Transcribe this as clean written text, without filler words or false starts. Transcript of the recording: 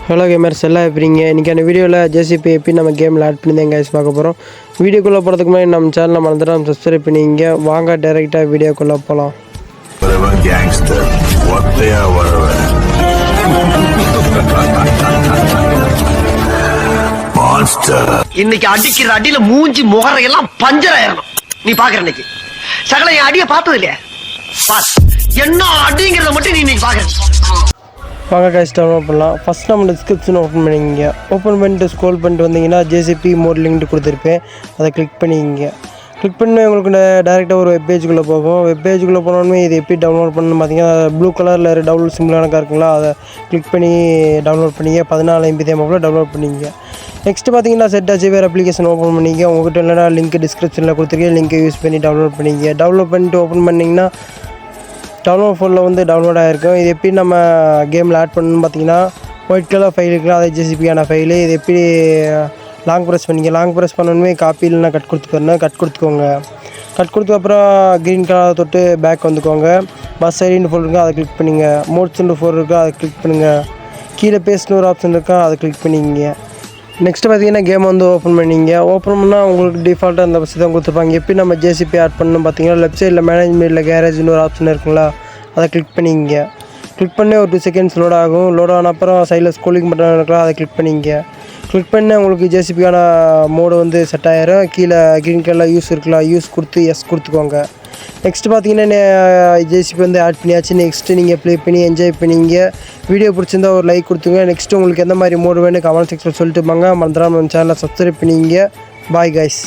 Hello gamers எல்லாம் எப்படிங்க? இன்றைக்கான வீடியோவில் ஜேசிபி எப்படி நம்ம கேமில் ஆட் பண்ணி தான் கைஸ் பார்க்க போகிறோம். வீடியோக்குள்ளே போகிறதுக்கு முன்னாடி நம்ம சேனலை மறந்துடாம சப்ஸ்கிரைப் பண்ணிங்க. வாங்க டைரெக்டாக வீடியோக்குள்ளே போகலாம். இன்னைக்கு அடிக்கிற அடியில மூஞ்சி முகரையெல்லாம் பஞ்சர் ஆயிரணும். நீ பாக்குற இன்னைக்கு சகல என் அடிய பார்த்தது இல்லையா? என்ன அடிங்கிறத மட்டும் நீ இன்னைக்கு பாக்குற. வாங்க கைஸ் டவுன்லோட் பண்ணலாம். ஃபஸ்ட் நம்ம டிஸ்கிரிப்ஷன் ஓப்பன் பண்ணிக்கிங்க. ஓப்பன் பண்ணிட்டு ஸ்க்ரோல் பண்ணிட்டு வந்தீங்கன்னா ஜேசிபி மோட் லிங்க் கொடுத்துருப்பேன், அதை கிளிக் பண்ணிக்கிங்க. கிளிக் பண்ணி உங்களுக்கு டேரெக்டாக ஒரு வெப் பேஜுக்குள்ளே போகும். வெப் பேஜுக்குள்ளே போனோடனே இது எப்படி டவுன்லோட் பண்ணணும்னு பார்த்தீங்கன்னா ப்ளூ கலரில் டவுன்லோட் சிம்பிள் கணக்காக இருக்குங்களா, அதை கிளிக் பண்ணி டவுன்லோட் பண்ணிங்க. 14 MB தேவைப்போ டவுன்லோட் பண்ணிங்க. நெக்ஸ்ட்டு பார்த்தீங்கன்னா செட் ஆச்சு வேறு அப்ளிகேஷன் ஓப்பன் பண்ணிங்க. உங்கள்கிட்ட இல்லைனா லிங்க் டிஸ்கிரிப்ஷனில் கொடுத்துருக்கேன், லிங்க்கை யூஸ் பண்ணி டவுன்லோட் பண்ணிங்க. டவுன்லோட் பண்ணிட்டு ஓப்பன் பண்ணிங்கன்னா டவுன்லோட் ஃபோனில் வந்து டவுன்லோட் ஆகிருக்கும். இது எப்படி நம்ம கேமில் ஆட் பண்ணணும்னு பார்த்தீங்கன்னா ஒயிட் கலர் ஃபைல் இருக்குல்ல, அது ஜேசிபியான ஃபைலு. இது எப்படி லாங் ப்ரெஸ் பண்ணிங்க. லாங் ப்ரெஸ் பண்ணணுமே காப்பி இல்லைனா கட் கொடுத்துக்கணும். கட் கொடுத்துக்கோங்க. கட் கொடுத்த அப்புறம் க்ரீன் கலர் தொட்டு பேக் வந்துக்கோங்க. பஸ் ஐடின்னு ஃபோல் இருக்கா, அதை கிளிக் பண்ணிங்க. மோட்ஸ்ன்னு ஃபோல் இருக்கா, அதை கிளிக் பண்ணுங்கள். கீழே பேஸ்ட்னு ஒரு ஆப்ஷன் இருக்கா, அதை கிளிக் பண்ணிங்க. நெக்ஸ்ட்டு பார்த்தீங்கன்னா கேம் வந்து ஓப்பன் பண்ணிங்க. ஓப்பன் பண்ணால் உங்களுக்கு டிஃபால்ட்டாக அந்த பஸ் தான் கொடுத்துருப்பாங்க. எப்படி நம்ம ஜேசிபி ஆட் பண்ணணும் பார்த்தீங்கன்னா லெஃப்ட் சைடில் மேனேஜ்மெண்ட்டில் கேரேஜ்னு ஒரு ஆப்ஷன் இருக்குங்களா, அதை கிளிக் பண்ணிங்க. கிளிக் பண்ணி ஒரு 2 செகண்ட்ஸ் லோட் ஆகும். லோட் ஆன அப்புறம் சைடில் ஸ்க்ரோலிங் பட்டன் இருக்கலாம், அதை கிளிக் பண்ணிங்க. கிளிக் பண்ணி உங்களுக்கு ஜேசிபிக்கான மோடு வந்து செட் ஆகிரும். கீழே க்ரீன் கலரில் யூஸ் இருக்கலாம், யூஸ் கொடுத்து எஸ் கொடுத்துக்கோங்க. நெக்ஸ்ட்டு பார்த்தீங்கன்னா ஜேசிபி வந்து ஆட் பண்ணியாச்சு. நெக்ஸ்ட்டு நீங்கள் ப்ளே பண்ணி என்ஜாய் பண்ணிங்க. வீடியோ பிடிச்சிருந்தா ஒரு லைக் கொடுத்துங்க. நெக்ஸ்ட்டு உங்களுக்கு எந்த மாதிரி மோடு வேணும் கமெண்ட் செக்ஷனில் சொல்லிட்டு போங்க. மறந்துடாம நம்ம சேனலை சப்ஸ்கிரைப் பண்ணிங்க. Bye guys.